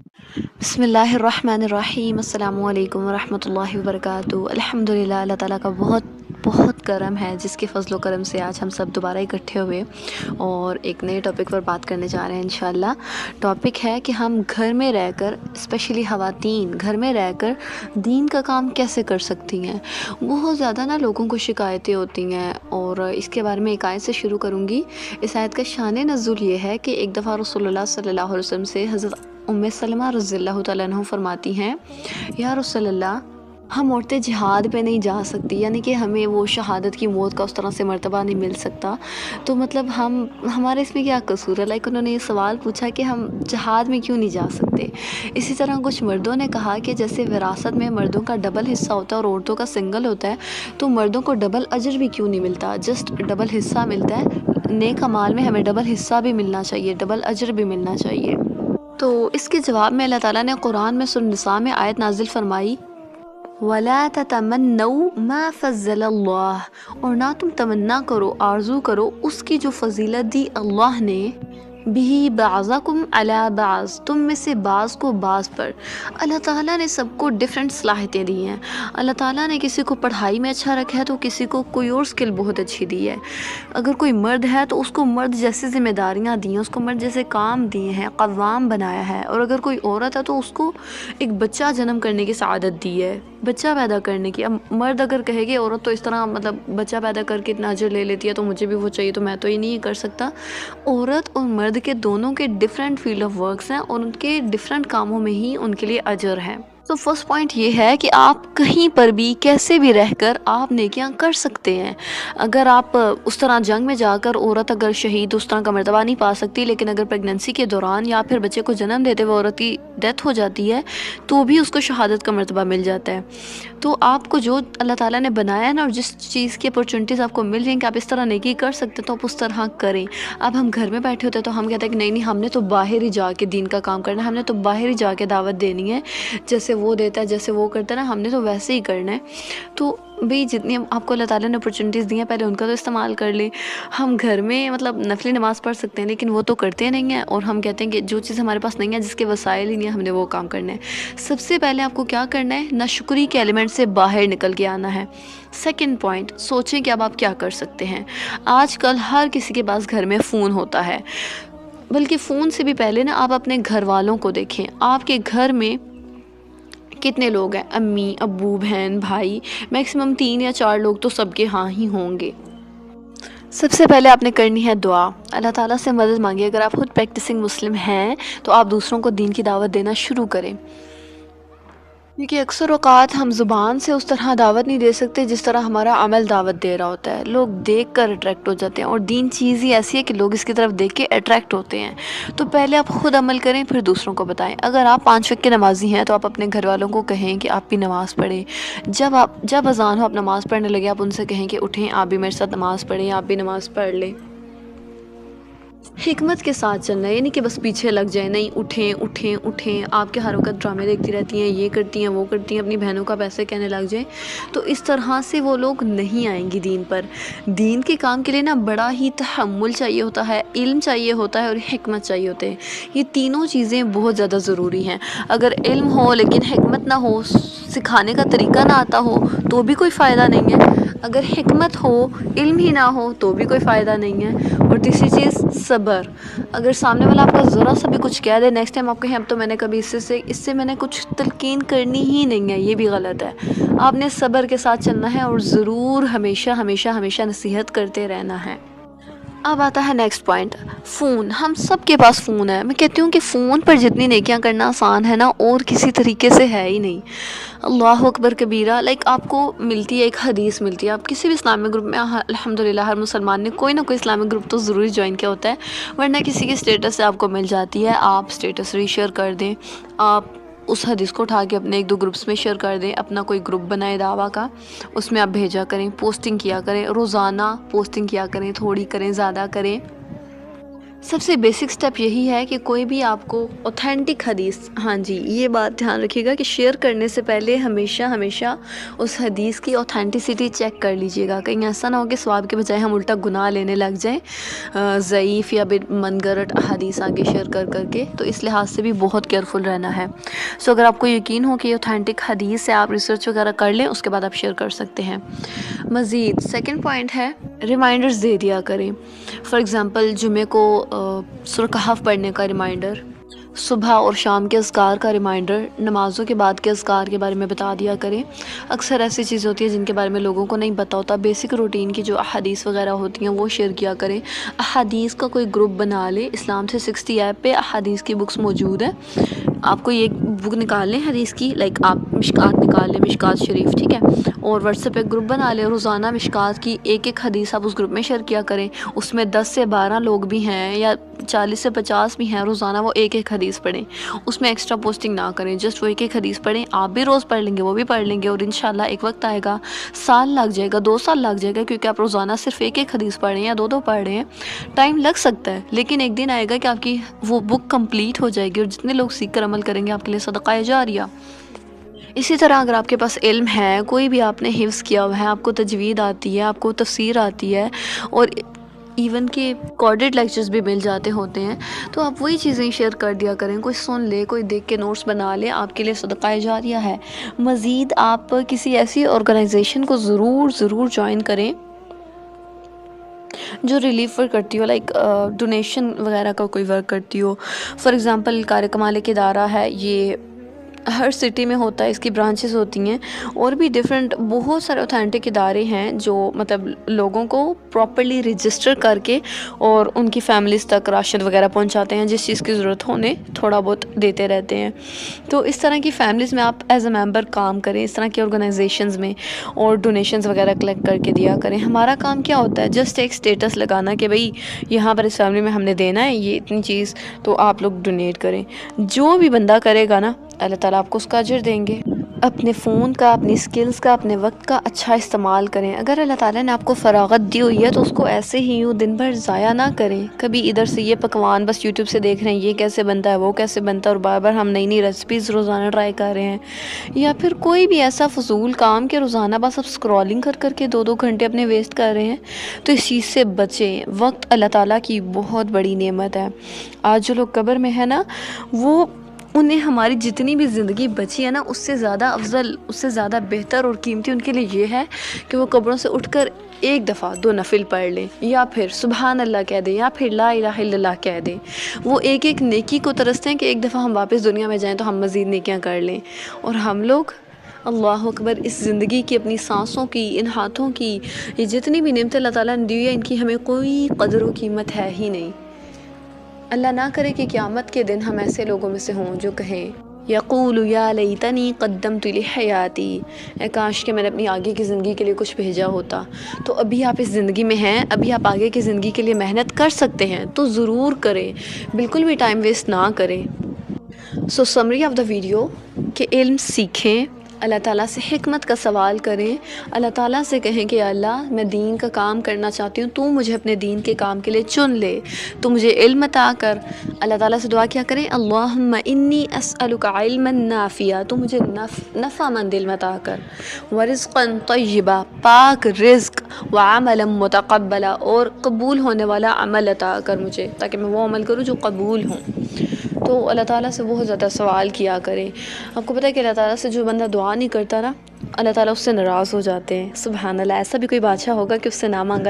बिस्मिल्लाहिर्रहमानिर्रहीम अस्सलामु अलैकुम वरहमतुल्लाहि वबरकातुहू। अल्हम्दुलिल्लाह, अल्लाह ताला का बहुत बहुत करम है जिसके फ़ज़्ल व करम से आज हम सब दोबारा इकट्ठे हुए और एक नए टॉपिक पर बात करने जा रहे हैं इंशाल्लाह। टॉपिक है कि हम घर में रहकर, स्पेशली ख़वातीन घर में रहकर दीन का काम कैसे कर सकती हैं। बहुत ज़्यादा ना लोगों को शिकायतें होती हैं और इसके बारे में एक आयत से शुरू करूँगी। इस आयत का शान नज़ुल ये है कि एक दफ़ा रसूलुल्लाह सल्लल्लाहु अलैहि वसल्लम से हज़रत उम्मे सलमा रज़ियल्लाहु तआला अन्हा फरमाती हैं, या रसूलल्लाह, हम औरतें जिहाद पे नहीं जा सकती, यानी कि हमें वो शहादत की मौत का उस तरह से मर्तबा नहीं मिल सकता, तो मतलब हमारे इसमें क्या कसूर है। लाइक उन्होंने ये सवाल पूछा कि हम जिहाद में क्यों नहीं जा सकते। इसी तरह कुछ मर्दों ने कहा कि जैसे विरासत में मर्दों का डबल हिस्सा होता है और औरतों का सिंगल होता है, तो मर्दों को डबल अजर भी क्यों नहीं मिलता, जस्ट डबल हिस्सा मिलता है। नेक अमाल में हमें डबल हिस्सा भी मिलना चाहिए, डबल अजर भी मिलना चाहिए। तो इसके जवाब में अल्लाह ताला ने कुरान में सूरह निसा में आयत नाजिल फरमाई, वला ततमन्नऊ मा फ़ज़्ज़लल्लाह, और ना तुम तमन्ना करो, आरजू करो उसकी जो फजीलत दी अल्लाह ने, बिही बाज़कुम अला बाज़, तुम में से बाज़ को बाज़ पर। अल्लाह ताला ने सबको डिफरेंट सलाहियतें दी हैं। अल्लाह ताला ने किसी को पढ़ाई में अच्छा रखा है तो किसी को कोई और स्किल बहुत अच्छी दी है। अगर कोई मर्द है तो उसको मर्द जैसी ज़िम्मेदारियाँ दी हैं, उसको मर्द जैसे काम दिए हैं, क़व्वाम बनाया है। और अगर कोई औरत है तो उसको एक बच्चा जन्म करने की सआदत दी है, बच्चा पैदा करने की। अब मर्द अगर कहेगी औरत तो इस तरह मतलब बच्चा पैदा करके इतना अजर ले लेती है तो मुझे भी वो चाहिए, तो मैं तो ये नहीं कर सकता। औरत और मर्द के दोनों के डिफरेंट फील्ड ऑफ वर्क्स हैं और उनके डिफरेंट कामों में ही उनके लिए अजर है। तो फर्स्ट पॉइंट ये है कि आप कहीं पर भी कैसे भी रहकर आप नेकियां कर सकते हैं। अगर आप उस तरह जंग में जाकर औरत अगर शहीद उस तरह का मर्तबा नहीं पा सकती, लेकिन अगर प्रेगनेंसी के दौरान या फिर बच्चे को जन्म देते हुए औरत की डेथ हो जाती है तो भी उसको शहादत का मर्तबा मिल जाता है। तो आपको जो अल्लाह ताला ने बनाया है ना, और जिस चीज़ की अपॉर्चुनिटीज़ आपको मिल रही हैं कि आप इस तरह नेकी कर सकते तो आप उस तरह करें। अब हम घर में बैठे होते तो हम कहते हैं कि नहीं नहीं, हमने तो बाहर ही जाके दीन का काम करना है, हमने तो बाहर ही जाके दावत देनी है, जैसे वो देता है, जैसे वो करता है ना, हमने तो वैसे ही करना है। तो भाई जितनी आपको अल्लाह ताला ने अपॉर्चुनिटीज़ दी हैं पहले उनका तो इस्तेमाल कर लें। हम घर में मतलब नफली नमाज़ पढ़ सकते हैं, लेकिन वो तो करते नहीं हैं, और हम कहते हैं कि जो चीज़ हमारे पास नहीं है, जिसके वसाइल ही नहीं है, हमने वो काम करना है। सबसे पहले आपको क्या करना है, नाशुक्री के एलिमेंट से बाहर निकल के आना है। सेकंड पॉइंट, सोचें कि अब आप क्या कर सकते हैं। आजकल हर किसी के पास घर में फ़ोन होता है, बल्कि फ़ोन से भी पहले ना आप अपने घर वालों को देखें। आपके घर में कितने लोग हैं, अम्मी अब्बू बहन भाई, मैक्सिमम 3 या 4 लोग तो सबके हाँ ही होंगे। सबसे पहले आपने करनी है दुआ, अल्लाह ताला से मदद मांगिए। अगर आप खुद प्रैक्टिसिंग मुस्लिम हैं तो आप दूसरों को दीन की दावत देना शुरू करें, क्योंकि अक्सर औक़ात हम ज़ुबान से उस तरह दावत नहीं दे सकते जिस तरह हमारा अमल दावत दे रहा होता है। लोग देख कर अट्रैक्ट हो जाते हैं, और दीन चीज़ ही ऐसी है कि लोग इसकी तरफ देख के अट्रैक्ट होते हैं। तो पहले आप ख़ुद अमल करें, फिर दूसरों को बताएं। अगर आप 5 वक्त के नमाज़ी हैं तो आप अपने घर वालों को कहें कि आप भी नमाज़ पढ़ें। जब अज़ान हो आप नमाज़ पढ़ने लगे, आप उनसे कहें कि उठें, आप भी मेरे साथ नमाज़ पढ़ें, आप भी नमाज़ पढ़ लें। हिकमत के साथ चलना है, यानी कि बस पीछे लग जाए, नहीं उठें उठें उठें। आपके हर वक्त ड्रामे देखती रहती हैं, ये करती हैं वो करती हैं, अपनी बहनों का पैसे कहने लग जाए, तो इस तरह से वो लोग नहीं आएंगी दीन पर। दीन के काम के लिए ना बड़ा ही तहम्मुल चाहिए होता है, इल्म चाहिए होता है और हिकमत चाहिए होते हैं। ये तीनों चीज़ें बहुत ज़्यादा ज़रूरी हैं। अगर इल्म हो लेकिन हिकमत ना हो, सिखाने का तरीका ना आता हो, तो भी कोई फ़ायदा नहीं है। अगर हिकमत हो, इल्म ही ना हो, तो भी कोई फ़ायदा नहीं है। और तीसरी चीज़ सब्र। अगर सामने वाला आपका ज़रा सा भी कुछ कह दे, नेक्स्ट टाइम आप कहें अब तो मैंने कभी इससे मैंने कुछ तलकीन करनी ही नहीं है, ये भी गलत है। आपने सब्र के साथ चलना है और ज़रूर हमेशा हमेशा हमेशा नसीहत करते रहना है। अब आता है नेक्स्ट पॉइंट, फ़ोन। हम सब के पास फ़ोन है। मैं कहती हूँ कि फ़ोन पर जितनी नेकियां करना आसान है ना, और किसी तरीके से है ही नहीं। अल्लाह अकबर कबीरा। लाइक आपको मिलती है, एक हदीस मिलती है। आप किसी भी इस्लामिक ग्रुप में, अल्हम्दुलिल्लाह हर मुसलमान ने कोई ना कोई इस्लामिक ग्रुप तो ज़रूर ज्वाइन किया होता है, वरना किसी की स्टेटस से आपको मिल जाती है। आप स्टेटस रीशेयर कर दें, आप उस हदीस को उठा के अपने 1-2 ग्रुप्स में शेयर कर दें। अपना कोई ग्रुप बनाए दावा का, उसमें आप भेजा करें, पोस्टिंग किया करें, रोज़ाना पोस्टिंग किया करें, थोड़ी करें ज़्यादा करें। सबसे बेसिक स्टेप यही है कि कोई भी आपको ऑथेंटिक हदीस, हाँ जी, ये बात ध्यान रखिएगा कि शेयर करने से पहले हमेशा हमेशा उस हदीस की ऑथेंटिसिटी चेक कर लीजिएगा। कहीं ऐसा ना हो कि सवाब के बजाय हम उल्टा गुनाह लेने लग जाएं ज़ईफ़ या मनगढ़ंत हदीस आगे शेयर कर करके। तो इस लिहाज से भी बहुत केयरफुल रहना है। सो अगर आपको यकीन हो कि ये ऑथेंटिक हदीस है, आप रिसर्च वगैरह कर लें, उसके बाद आप शेयर कर सकते हैं। मज़ीद सेकंड पॉइंट है, रिमाइंडर्स दे दिया करें। फॉर एग्ज़ाम्पल जुमे को सूरह कहफ पढ़ने का रिमाइंडर, सुबह और शाम के अज़कार का रिमाइंडर, नमाज़ों के बाद के अज़कार के बारे में बता दिया करें। अक्सर ऐसी चीज़ होती है जिनके बारे में लोगों को नहीं पता होता। बेसिक रूटीन की जो अहादीस वगैरह होती हैं वो शेयर किया करें। अहादीस का कोई ग्रुप बना ले। इस्लाम 360 ऐप पे अहादीस की बुक्स मौजूद है। आपको ये बुक निकाल लें हदीस की, लाइक आप मिशकात निकाल लें, मिशकात शरीफ, ठीक है, और व्हाट्सएप पे ग्रुप बना लें। रोज़ाना मिशकात की एक एक हदीस आप उस ग्रुप में शेयर किया करें। उसमें 10 से 12 लोग भी हैं या 40 से 50 भी हैं, रोज़ाना वो एक एक हदीस पढ़ें। उसमें एक्स्ट्रा पोस्टिंग ना करें, जस्ट वो एक एक हदीस पढ़ें। आप भी रोज़ पढ़ लेंगे, वो भी पढ़ लेंगे, और इंशाल्लाह एक वक्त आएगा, साल लग जाएगा, 2 साल लग जाएगा, क्योंकि आप रोज़ाना सिर्फ एक एक हदीस पढ़ रहे हैं या 2-2 पढ़ रहे हैं। टाइम लग सकता है, लेकिन एक दिन आएगा कि आपकी वो बुक कंप्लीट हो जाएगी, और जितने लोग सीख कर अमल करेंगे आपके लिए सदका जारिया। इसी तरह अगर आपके पास इल्म है, कोई भी आपने हिफ्ज़ किया हुआ है, आपको तजवीद आती है, आपको तफसीर आती है, और इवन के रिकॉर्डेड लेक्चर्स भी मिल जाते होते हैं, तो आप वही चीज़ें शेयर कर दिया करें। कोई सुन ले, कोई देख के नोट्स बना ले, आपके लिए सदका जारिया है। मज़ीद आप किसी ऐसी ऑर्गेनाइजेशन को ज़रूर ज्वाइन करें जो रिलीफ वर्क करती हो, लाइक डोनेशन वगैरह का कोई वर्क करती हो। फॉर एग्ज़ाम्पल कार्यकमाल एक इदारा है, ये हर सिटी में होता है, इसकी ब्रांचेस होती हैं, और भी डिफरेंट बहुत सारे ऑथेंटिक इदारे हैं जो मतलब लोगों को प्रॉपर्ली रजिस्टर करके और उनकी फैमिलीज़ तक राशन वगैरह पहुंचाते हैं। जिस चीज़ की ज़रूरत हो उन्हें थोड़ा बहुत देते रहते हैं। तो इस तरह की फैमिलीज़ में आप एज अ मेंबर काम करें, इस तरह की ऑर्गेनाइजेशंस में, और डोनेशंस वगैरह कलेक्ट करके दिया करें। हमारा काम क्या होता है, जस्ट एक स्टेटस लगाना कि भाई यहाँ पर इस फैमिली में हमने देना है ये इतनी चीज़, तो आप लोग डोनेट करें। जो भी बंदा करेगा ना, अल्लाह ताला आपको उसका अजर देंगे। अपने फ़ोन का, अपनी स्किल्स का, अपने वक्त का अच्छा इस्तेमाल करें। अगर अल्लाह ताला ने आपको फ़रागत दी हुई है तो उसको ऐसे ही यूँ दिन भर ज़ाया ना करें। कभी इधर से ये पकवान बस यूट्यूब से देख रहे हैं, ये कैसे बनता है, वो कैसे बनता है, और बार बार हम नई नई रेसिपीज़ रोज़ाना ट्राई कर रहे हैं, या फिर कोई भी ऐसा फजूल काम कि रोज़ाना बस आप स्क्रॉलिंग कर करके 2-2 घंटे अपने वेस्ट कर रहे हैं। तो इस चीज़ से बचें। वक्त अल्लाह ताला की बहुत बड़ी नेमत है। आज जो लोग कब्र में है ना, वो उन्हें हमारी जितनी भी ज़िंदगी बची है ना, उससे ज़्यादा अफजल, उससे ज़्यादा बेहतर और कीमती उनके लिए ये है कि वो कब्रों से उठकर एक दफ़ा 2 नफिल पढ़ लें, या फिर सुबहान अल्लाह कह दें, या फिर ला इलाहा इल्लल्लाह कह दें। वो एक एक नेकी को तरसते हैं कि एक दफ़ा हम वापस दुनिया में जाएं तो हम मज़ीद नेकियां कर लें। और हम लोग अल्लाह अकबर, इस ज़िंदगी की, अपनी सांसों की, इन हाथों की, ये जितनी भी नेमतें अल्लाह ताला ने दी है, इनकी हमें कोई कदर व कीमत है ही नहीं। अल्लाह ना करे कि क़यामत के दिन हम ऐसे लोगों में से हों जो कहें यक़ूलु या लैतनी क़द्दमतु लिहयाती, काश कि मैंने अपनी आगे की ज़िंदगी के लिए कुछ भेजा होता। तो अभी आप इस ज़िंदगी में हैं, अभी आप आगे की ज़िंदगी के लिए मेहनत कर सकते हैं, तो ज़रूर करें, बिल्कुल भी टाइम वेस्ट ना करें। सो समरी ऑफ़ द वीडियो कि इल्म सीखें, अल्लाह ताला से हिकमत का सवाल करें, अल्लाह ताला से कहें कि अल्लाह मैं दीन का काम करना चाहती हूँ, तू मुझे अपने दीन के काम के लिए चुन ले, तू मुझे इल्म अता कर। अल्लाह ताला से दुआ क्या करें, अल्लाहुम्मा इन्नी अस्अलुका इल्मन नाफिया, तू मुझे नफ़ामंद इल्म अता कर, व रिज़्क़न तय्यबा, पाक रिज़्क़, व अमलन मुतक़ब्बला, और कबूल होने वाला अमल अता कर मुझे, ताकि मैं वो अमल करूँ जो कबूल हों। तो अल्लाह ताला से बहुत ज़्यादा सवाल किया करें। आपको पता है कि अल्लाह ताला से जो बंदा दुआ नहीं करता ना, अल्लाह ताला उससे नाराज़ हो जाते हैं। सुभान अल्लाह, ऐसा भी कोई बादशाह होगा कि उससे ना मांगा